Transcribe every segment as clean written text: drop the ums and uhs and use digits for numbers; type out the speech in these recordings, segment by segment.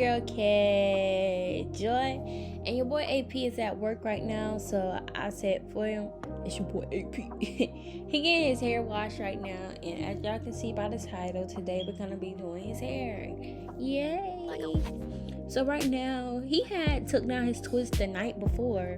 girl K Joy, and your boy AP is at work right now, so I said for him, it's your boy AP. He getting his hair washed right now, and as y'all can see by the title, today we're gonna be doing his hair. Yay! So right now, he had took down his twist the night before,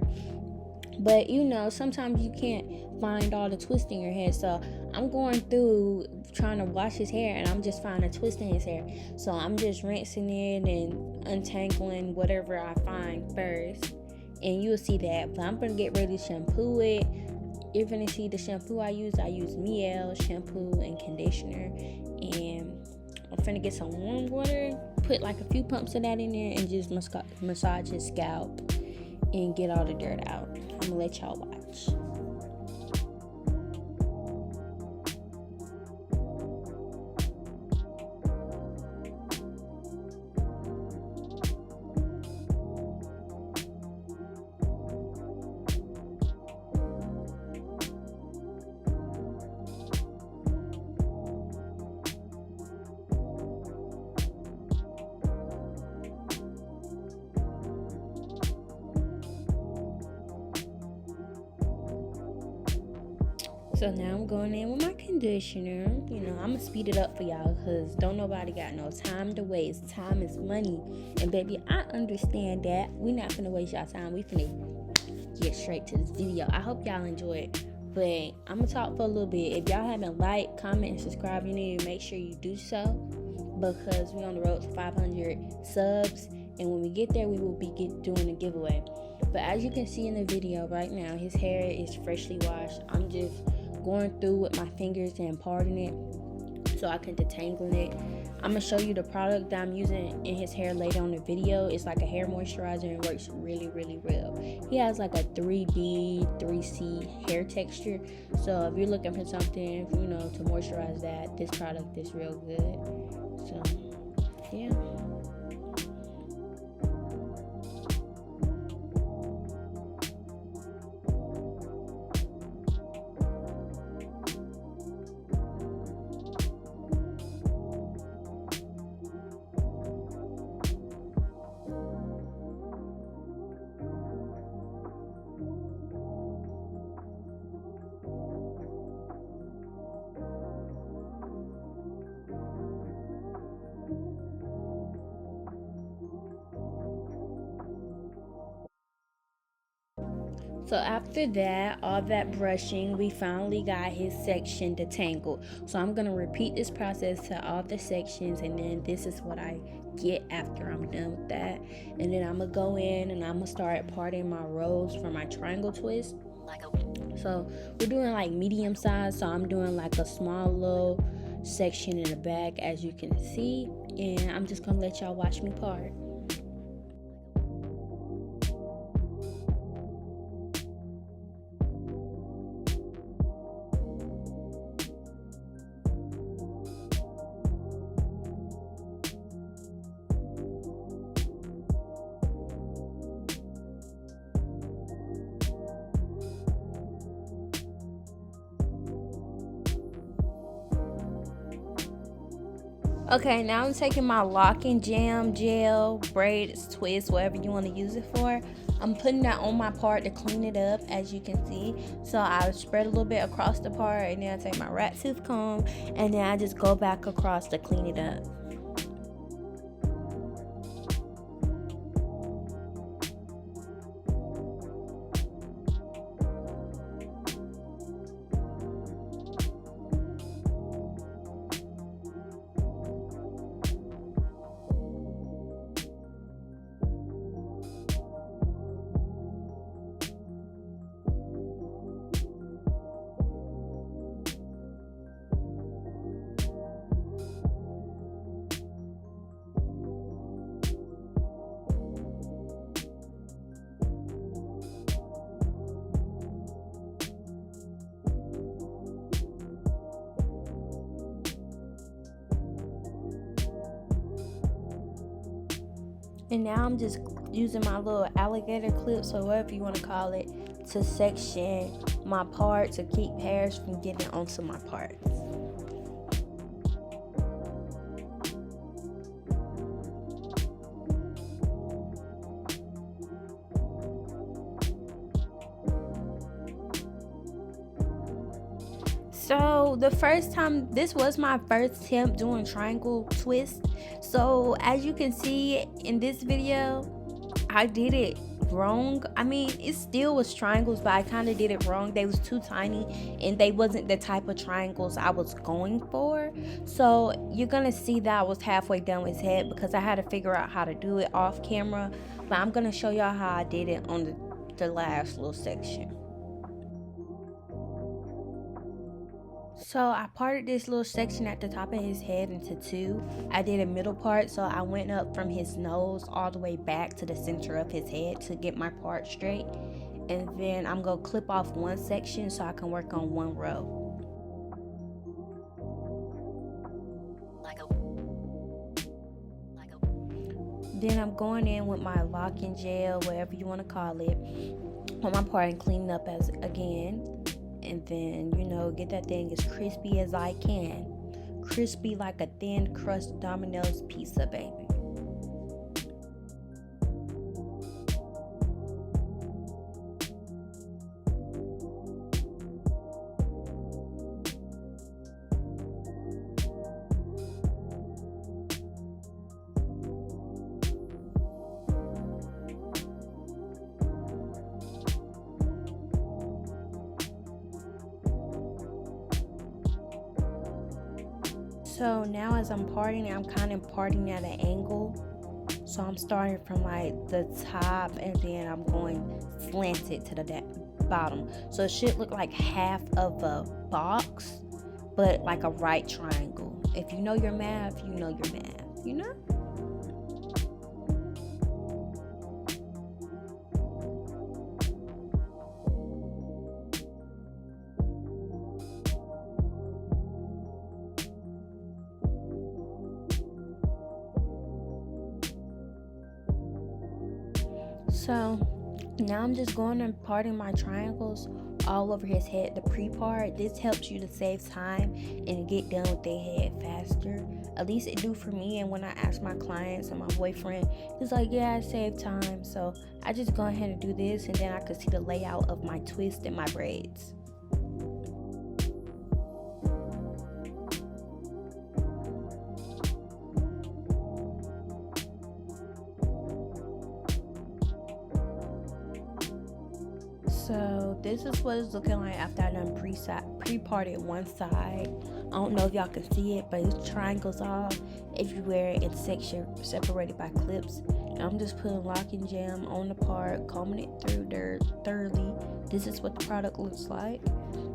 but you know, sometimes you can't find all the twists in your head, so I'm going through trying to wash his hair and I'm just finding a twist in his hair. So I'm just rinsing it and untangling whatever I find first, and you'll see that. But I'm gonna get ready to shampoo it. You're gonna see the shampoo I use Miel shampoo and conditioner, and I'm finna get some warm water, put like a few pumps of that in there, and just massage his scalp and get all the dirt out. I'm gonna let y'all watch. So now I'm going in with my conditioner. You know, I'm gonna speed it up for y'all because don't nobody got no time to waste. Time is money. And baby, I understand that. We not finna waste y'all time. We finna get straight to this video. I hope y'all enjoy it. But I'm gonna talk for a little bit. If y'all haven't liked, comment, and subscribed, you need to make sure you do so, because we're on the road to 500 subs. And when we get there, we will be doing a giveaway. But as you can see in the video right now, his hair is freshly washed. I'm just going through with my fingers and parting it so I can detangle it. I'm gonna show you the product that I'm using in his hair later on the video. It's like a hair moisturizer and works really, really well. He has like a 3B, 3C hair texture. So if you're looking for something, you know, to moisturize that, this product is real good. So yeah. So after that, all that brushing, we finally got his section detangled. So I'm going to repeat this process to all the sections, and then this is what I get after I'm done with that. And then I'm going to go in and I'm going to start parting my rows for my triangle twist. So we're doing like medium size, so I'm doing like a small little section in the back, as you can see. And I'm just going to let y'all watch me part. Okay, now I'm taking my lock and jam gel, braids, twist, whatever you want to use it for. I'm putting that on my part to clean it up, as you can see. So I spread a little bit across the part, and then I take my rat tooth comb, and then I just go back across to clean it up. And now I'm just using my little alligator clips, or whatever you want to call it, to section my part to keep hairs from getting onto my parts. So the first time, this was my first attempt doing triangle twist. So as you can see in this video, I did it wrong. I mean, it still was triangles, but I kind of did it wrong. They was too tiny and they wasn't the type of triangles I was going for. So you're gonna see that I was halfway done with his head because I had to figure out how to do it off camera. But I'm gonna show y'all how I did it on the last little section. So I parted this little section at the top of his head into two. I did a middle part, so I went up from his nose all the way back to the center of his head to get my part straight. And then I'm gonna clip off one section so I can work on one row. Then I'm going in with my locking gel, whatever you want to call it, on my part and cleaning up as again. And then, you know, get that thing as crispy as I can. Crispy like a thin crust Domino's pizza, baby. So now as I'm parting, I'm kind of parting at an angle. So I'm starting from like the top and then I'm going slanted to the bottom. So it should look like half of a box, but like a right triangle. If you know your math, you know your math, you know? So now I'm just going and parting my triangles all over his head. The pre-part, this helps you to save time and get done with their head faster. At least it do for me. And when I ask my clients and my boyfriend, he's like, yeah, I save time. So I just go ahead and do this, and then I can see the layout of my twist and my braids. So this is what it's looking like after I done pre-parted one side. I don't know if y'all can see it, but it's triangles all everywhere in section separated by clips. And I'm just putting locking gel on the part, combing it through there thoroughly. This is what the product looks like.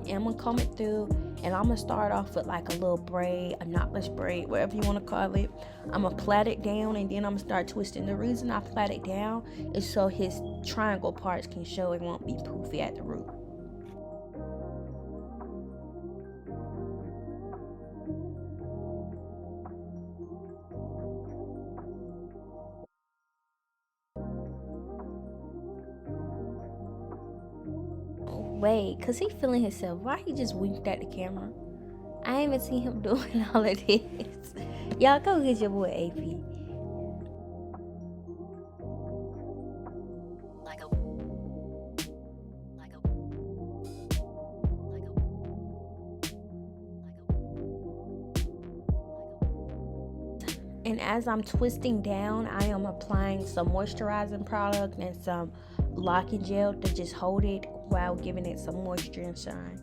And I'm gonna comb it through, and I'm gonna start off with like a little braid, a knotless braid, whatever you want to call it. I'm gonna plait it down, and then I'm gonna start twisting. The reason I plait it down is so his triangle parts can show. It won't be poofy at the root. Wait, cause he feeling himself. Why he just winked at the camera? I ain't even seen him doing all of this. Y'all go get your boy AP. And as I'm twisting down, I am applying some moisturizing product and some locking gel to just hold it while giving it some moisture and shine.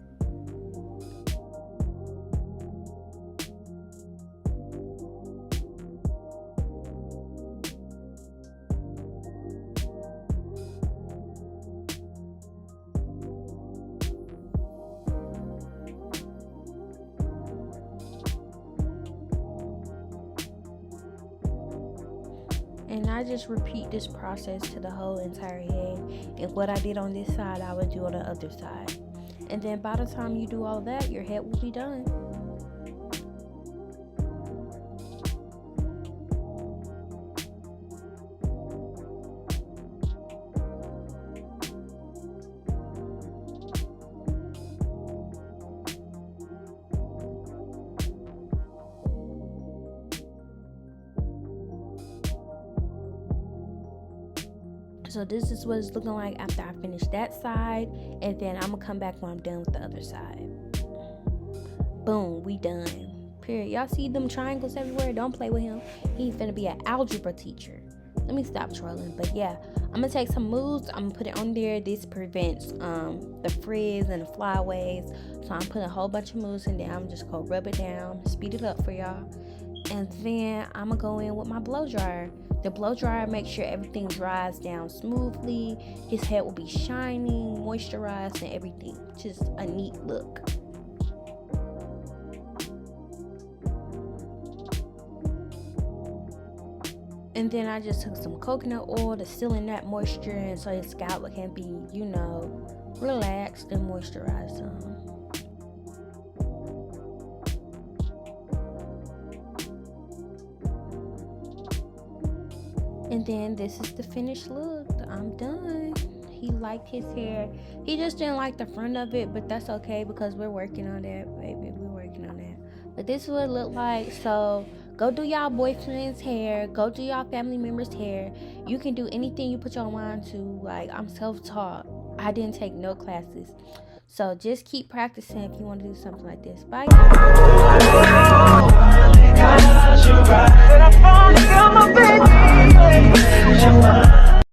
And I just repeat this process to the whole entire head. And what I did on this side, I would do on the other side. And then by the time you do all that, your head will be done. So this is what it's looking like after I finish that side, and then I'm gonna come back when I'm done with the other side. Boom, we done. Period. Y'all see them triangles everywhere? Don't play with him. He finna be an algebra teacher. Let me stop trolling. But yeah, I'm gonna take some mousse. I'm gonna put it on there. This prevents the frizz and the flyaways. So I'm putting a whole bunch of mousse in there. I'm just gonna rub it down, speed it up for y'all. And then I'm gonna go in with my blow dryer. The blow dryer makes sure everything dries down smoothly. His head will be shining, moisturized, and everything. Just a neat look. And then I just took some coconut oil to seal in that moisture, and so his scalp can be, you know, relaxed and moisturized some. And then this is the finished look. I'm done. He liked his hair. He just didn't like the front of it, but that's okay because we're working on that, baby. We're working on that. But this is what it looked like. So go do y'all boyfriend's hair. Go do y'all family members' hair. You can do anything you put your mind to. Like, I'm self-taught. I didn't take no classes. So just keep practicing if you want to do something like this. Bye. Guys.